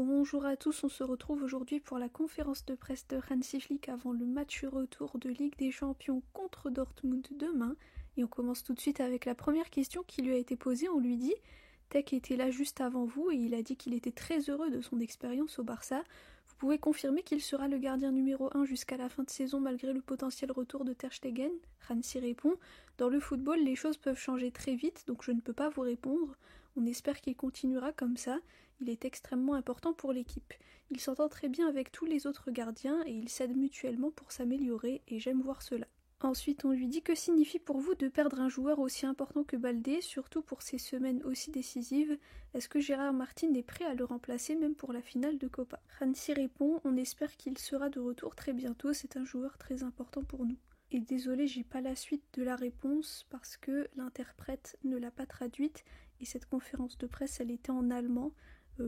Bonjour à tous, on se retrouve aujourd'hui pour la conférence de presse de Hansi Flick avant le match retour de Ligue des Champions contre Dortmund demain. Et on commence tout de suite avec la première question qui lui a été posée. On lui dit « Tech était là juste avant vous et il a dit qu'il était très heureux de son expérience au Barça. Vous pouvez confirmer qu'il sera le gardien numéro 1 jusqu'à la fin de saison malgré le potentiel retour de Ter Stegen ?» Hansi répond « Dans le football, les choses peuvent changer très vite, donc je ne peux pas vous répondre. On espère qu'il continuera comme ça. Il est extrêmement important pour l'équipe. Il s'entend très bien avec tous les autres gardiens et ils s'aident mutuellement pour s'améliorer et j'aime voir cela. » Ensuite, on lui dit « Que signifie pour vous de perdre un joueur aussi important que Baldé, surtout pour ces semaines aussi décisives? Est-ce que Gérard Martin est prêt à le remplacer même pour la finale de Copa ?» Hansi répond « On espère qu'il sera de retour très bientôt, c'est un joueur très important pour nous. » Et désolé, j'ai pas la suite de la réponse parce que l'interprète ne l'a pas traduite et cette conférence de presse, elle était en allemand.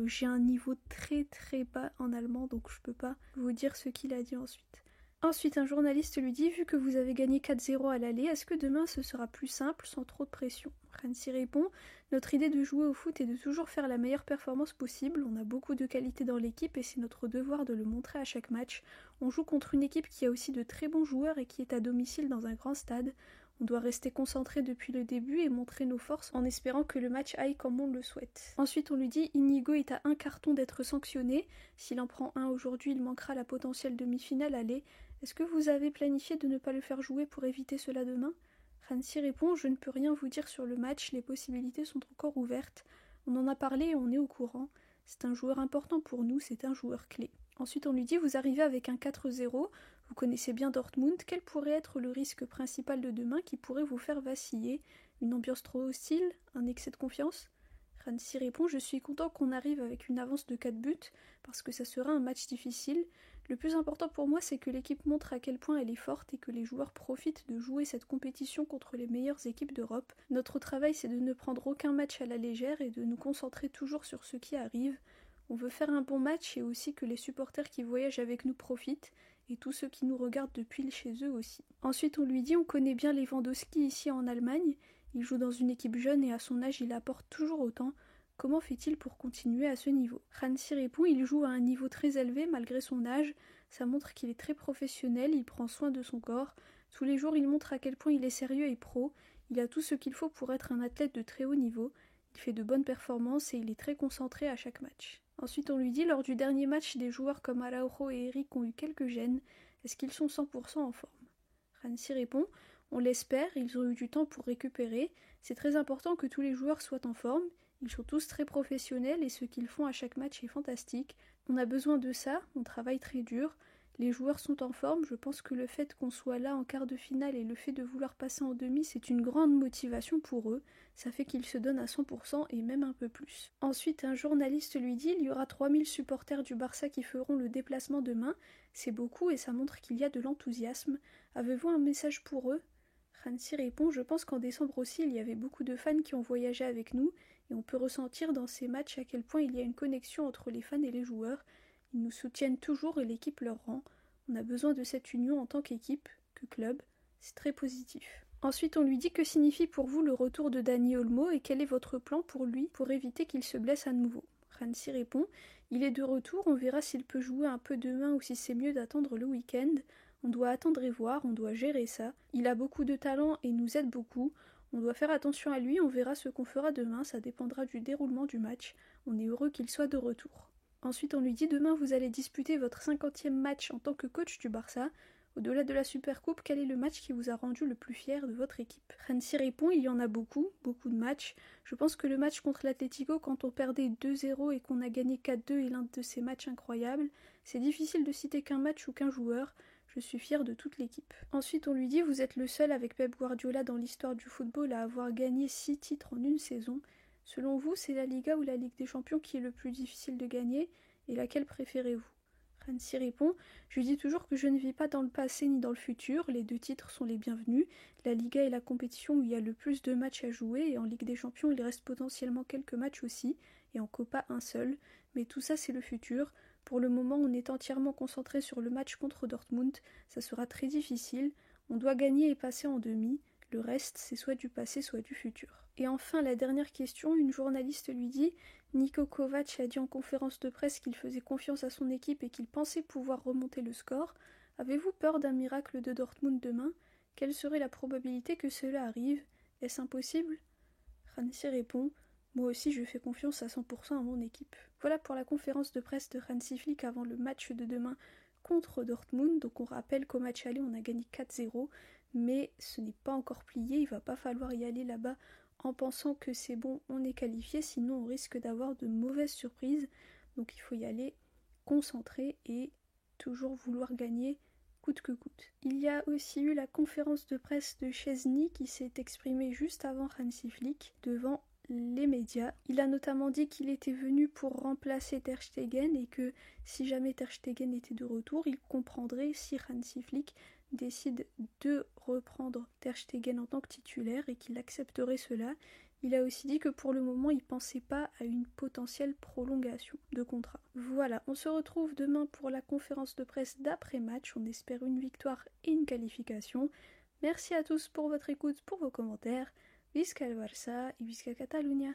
J'ai un niveau très très bas en allemand, donc je peux pas vous dire ce qu'il a dit ensuite. Ensuite, un journaliste lui dit « Vu que vous avez gagné 4-0 à l'aller, est-ce que demain ce sera plus simple, sans trop de pression ?» Hansi répond « Notre idée de jouer au foot est de toujours faire la meilleure performance possible. On a beaucoup de qualité dans l'équipe et c'est notre devoir de le montrer à chaque match. On joue contre une équipe qui a aussi de très bons joueurs et qui est à domicile dans un grand stade. On doit rester concentré depuis le début et montrer nos forces en espérant que le match aille comme on le souhaite. » Ensuite, on lui dit « Inigo est à un carton d'être sanctionné. S'il en prend un aujourd'hui, il manquera la potentielle demi-finale aller. Est-ce que vous avez planifié de ne pas le faire jouer pour éviter cela demain ?» Hansi répond « Je ne peux rien vous dire sur le match, les possibilités sont encore ouvertes. On en a parlé et on est au courant. C'est un joueur important pour nous, c'est un joueur clé. » Ensuite, on lui dit « Vous arrivez avec un 4-0, vous connaissez bien Dortmund, quel pourrait être le risque principal de demain qui pourrait vous faire vaciller? Une ambiance trop hostile? Un excès de confiance ?» Hansi répond « Je suis content qu'on arrive avec une avance de 4 buts, parce que ça sera un match difficile. Le plus important pour moi, c'est que l'équipe montre à quel point elle est forte et que les joueurs profitent de jouer cette compétition contre les meilleures équipes d'Europe. Notre travail, c'est de ne prendre aucun match à la légère et de nous concentrer toujours sur ce qui arrive. On veut faire un bon match et aussi que les supporters qui voyagent avec nous profitent, et tous ceux qui nous regardent depuis chez eux aussi. » Ensuite, on lui dit « On connaît bien Lewandowski ici en Allemagne. Il joue dans une équipe jeune et à son âge, il apporte toujours autant. Comment fait-il pour continuer à ce niveau ?» Hansi répond « Il joue à un niveau très élevé malgré son âge. Ça montre qu'il est très professionnel, il prend soin de son corps. Tous les jours, il montre à quel point il est sérieux et pro. Il a tout ce qu'il faut pour être un athlète de très haut niveau. Il fait de bonnes performances et il est très concentré à chaque match. » Ensuite, on lui dit « Lors du dernier match, des joueurs comme Araujo et Eric ont eu quelques gênes. Est-ce qu'ils sont 100% en forme ?» Hansi répond « On l'espère, ils ont eu du temps pour récupérer. C'est très important que tous les joueurs soient en forme. Ils sont tous très professionnels et ce qu'ils font à chaque match est fantastique. On a besoin de ça, on travaille très dur. Les joueurs sont en forme, je pense que le fait qu'on soit là en quart de finale et le fait de vouloir passer en demi, c'est une grande motivation pour eux. Ça fait qu'ils se donnent à 100% et même un peu plus. » Ensuite, un journaliste lui dit « Il y aura 3000 supporters du Barça qui feront le déplacement demain. C'est beaucoup et ça montre qu'il y a de l'enthousiasme. Avez-vous un message pour eux ?» Hansi répond « Je pense qu'en décembre aussi, il y avait beaucoup de fans qui ont voyagé avec nous et on peut ressentir dans ces matchs à quel point il y a une connexion entre les fans et les joueurs. Ils nous soutiennent toujours et l'équipe leur rend. On a besoin de cette union en tant qu'équipe, que club. C'est très positif. » Ensuite, on lui dit « Que signifie pour vous le retour de Dani Olmo et quel est votre plan pour lui pour éviter qu'il se blesse à nouveau ?» Hansi répond « Il est de retour, on verra s'il peut jouer un peu demain ou si c'est mieux d'attendre le week-end. On doit attendre et voir, on doit gérer ça. Il a beaucoup de talent et nous aide beaucoup. On doit faire attention à lui, on verra ce qu'on fera demain, ça dépendra du déroulement du match. On est heureux qu'il soit de retour. » Ensuite, on lui dit « Demain, vous allez disputer votre 50e match en tant que coach du Barça. Au-delà de la Supercoupe, quel est le match qui vous a rendu le plus fier de votre équipe ?» Hansi répond « Il y en a beaucoup de matchs. Je pense que le match contre l'Atlético, quand on perdait 2-0 et qu'on a gagné 4-2 est l'un de ces matchs incroyables. C'est difficile de citer qu'un match ou qu'un joueur. Je suis fier de toute l'équipe. » Ensuite, on lui dit « Vous êtes le seul avec Pep Guardiola dans l'histoire du football à avoir gagné 6 titres en une saison. Selon vous, c'est la Liga ou la Ligue des Champions qui est le plus difficile de gagner, et laquelle préférez-vous ?» Hansi répond « Je dis toujours que je ne vis pas dans le passé ni dans le futur, les 2 titres sont les bienvenus. La Liga est la compétition où il y a le plus de matchs à jouer, et en Ligue des Champions il reste potentiellement quelques matchs aussi, et en Copa un seul. Mais tout ça c'est le futur. Pour le moment on est entièrement concentré sur le match contre Dortmund, ça sera très difficile. On doit gagner et passer en demi. Le reste, c'est soit du passé, soit du futur. Et enfin, la dernière question, une journaliste lui dit « Niko Kovac a dit en conférence de presse qu'il faisait confiance à son équipe et qu'il pensait pouvoir remonter le score. Avez-vous peur d'un miracle de Dortmund demain ? Quelle serait la probabilité que cela arrive ? Est-ce impossible ?» Hansi répond « Moi aussi je fais confiance à 100% à mon équipe. » Voilà pour la conférence de presse de Hansi Flick avant le match de demain contre Dortmund. Donc on rappelle qu'au match aller on a gagné 4-0, mais ce n'est pas encore plié, il va pas falloir y aller là-bas en pensant que c'est bon, on est qualifié, sinon on risque d'avoir de mauvaises surprises. Donc il faut y aller concentré et toujours vouloir gagner coûte que coûte. Il y a aussi eu la conférence de presse de Szczęsny qui s'est exprimé juste avant Hansi Flick devant les médias. Il a notamment dit qu'il était venu pour remplacer Ter Stegen et que si jamais Ter Stegen était de retour, il comprendrait si Hansi Flick décide de reprendre Ter Stegen en tant que titulaire et qu'il accepterait cela. Il a aussi dit que pour le moment, il ne pensait pas à une potentielle prolongation de contrat. Voilà, on se retrouve demain pour la conférence de presse d'après-match. On espère une victoire et une qualification. Merci à tous pour votre écoute, pour vos commentaires. Visca el Barça et Visca Catalunya.